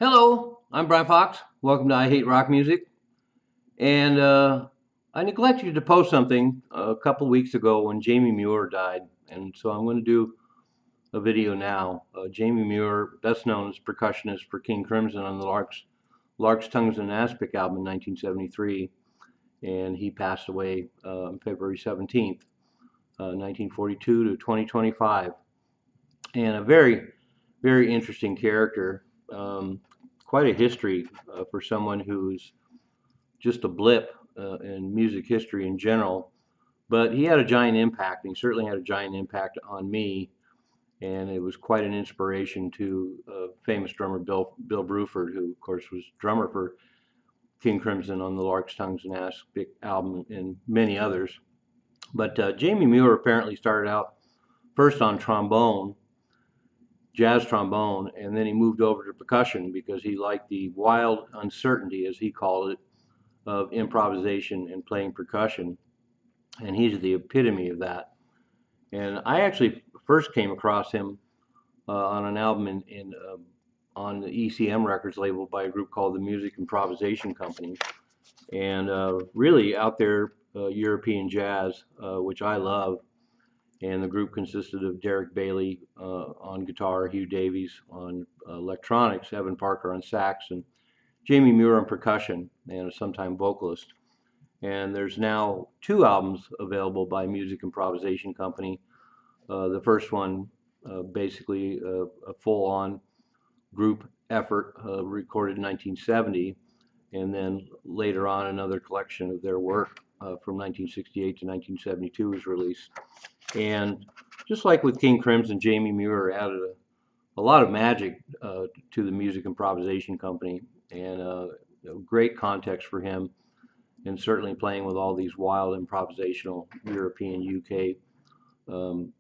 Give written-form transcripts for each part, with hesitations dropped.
Hello, I'm Brian Fox. Welcome to I Hate Rock Music. And I neglected to post something a couple weeks ago when Jamie Muir died. And so I'm going to do a video now. Jamie Muir, best known as percussionist for King Crimson on the Lark's Tongues and Aspic album in 1973. And he passed away on February 17th, 1942 to 2025. And a very, very interesting character. Um, Quite a history for someone who's just a blip in music history in general. But he had a giant impact, and he certainly had a giant impact on me. And it was quite an inspiration to famous drummer Bill Bruford, who, of course, was drummer for King Crimson on the Lark's Tongues and Aspic album and many others. But Jamie Muir apparently started out first on trombone, jazz trombone, and then he moved over to percussion because he liked the wild uncertainty, as he called it, of improvisation and playing percussion. And he's the epitome of that. And I actually first came across him on an album on the ECM Records label by a group called the Music Improvisation Company, and really out there European jazz, which I love. And the group consisted of Derek Bailey on guitar, Hugh Davies on electronics, Evan Parker on sax, and Jamie Muir on percussion, and a sometime vocalist. And there's now two albums available by Music Improvisation Company. The first one, basically a full-on group effort, recorded in 1970, and then later on another collection of their work from 1968 to 1972 was released. And just like with King Crimson, Jamie Muir added a lot of magic to the Music Improvisation Company, and great context for him, and certainly playing with all these wild improvisational European, UK, um,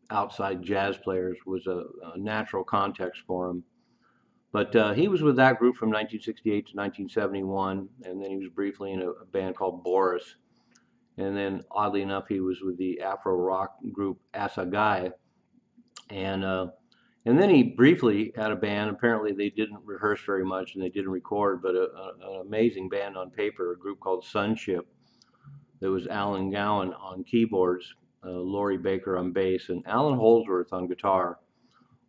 outside jazz players was a natural context for him. But he was with that group from 1968 to 1971, and then he was briefly in a band called Boris. And then, oddly enough, he was with the Afro rock group Assagai. And uh, and then he briefly had a band. Apparently, they didn't rehearse very much and they didn't record, but an amazing band on paper, a group called Sunship. There was Alan Gowan on keyboards, Laurie Baker on bass, and Alan Holdsworth on guitar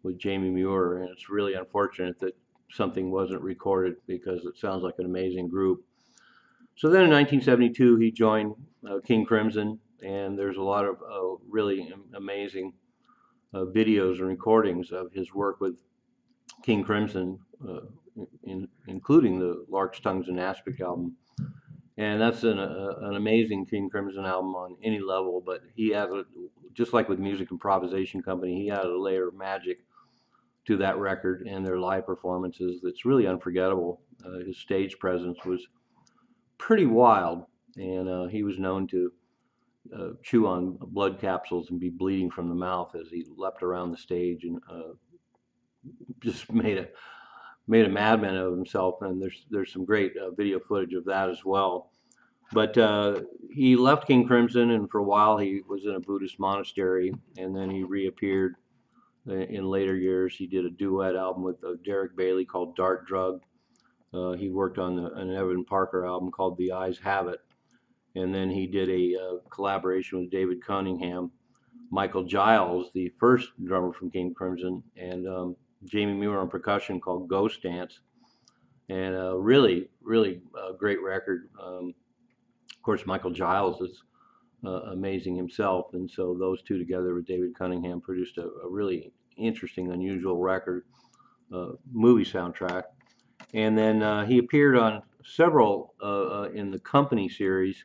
with Jamie Muir. And it's really unfortunate that something wasn't recorded because it sounds like an amazing group. So then in 1972, he joined King Crimson, and there's a lot of really amazing videos and recordings of his work with King Crimson, including the Lark's Tongues and Aspic album. And that's an amazing King Crimson album on any level, but he added, just like with Music Improvisation Company, he added a layer of magic to that record and their live performances that's really unforgettable. His stage presence was pretty wild, and he was known to chew on blood capsules and be bleeding from the mouth as he leapt around the stage and just made a madman of himself. And there's some great video footage of that as well. But he left King Crimson, and for a while he was in a Buddhist monastery, and then he reappeared in later years. He did a duet album with Derek Bailey called Dart Drug. He worked on an Evan Parker album called The Eyes Have It. And then he did a collaboration with David Cunningham, Michael Giles, the first drummer from King Crimson, and Jamie Muir on percussion called Ghost Dance. And really, really great record. Of course, Michael Giles is amazing himself. And so those two together with David Cunningham produced a really interesting, unusual record, movie soundtrack. And then he appeared on several in the Company series.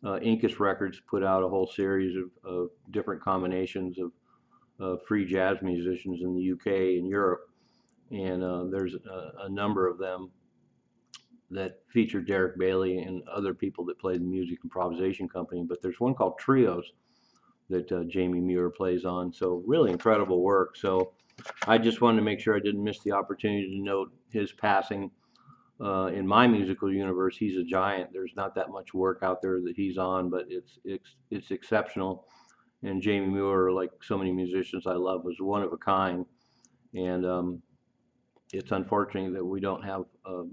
Incus Records put out a whole series of different combinations of free jazz musicians in the UK and Europe. And there's a number of them that feature Derek Bailey and other people that play the Music Improvisation Company. But there's one called Trios that Jamie Muir plays on. So really incredible work. So I just wanted to make sure I didn't miss the opportunity to note his passing. In my musical universe, he's a giant. There's not that much work out there that he's on, but it's exceptional. And Jamie Muir, like so many musicians I love, was one of a kind. And it's unfortunate that we don't have a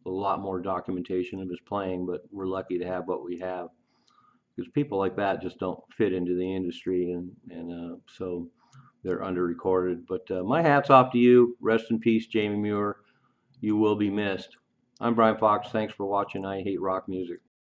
lot more documentation of his playing, but we're lucky to have what we have because people like that just don't fit into the industry, and so they're under-recorded. But my hat's off to you. Rest in peace, Jamie Muir. You will be missed. I'm Brian Fox. Thanks for watching I Hate Rock Music.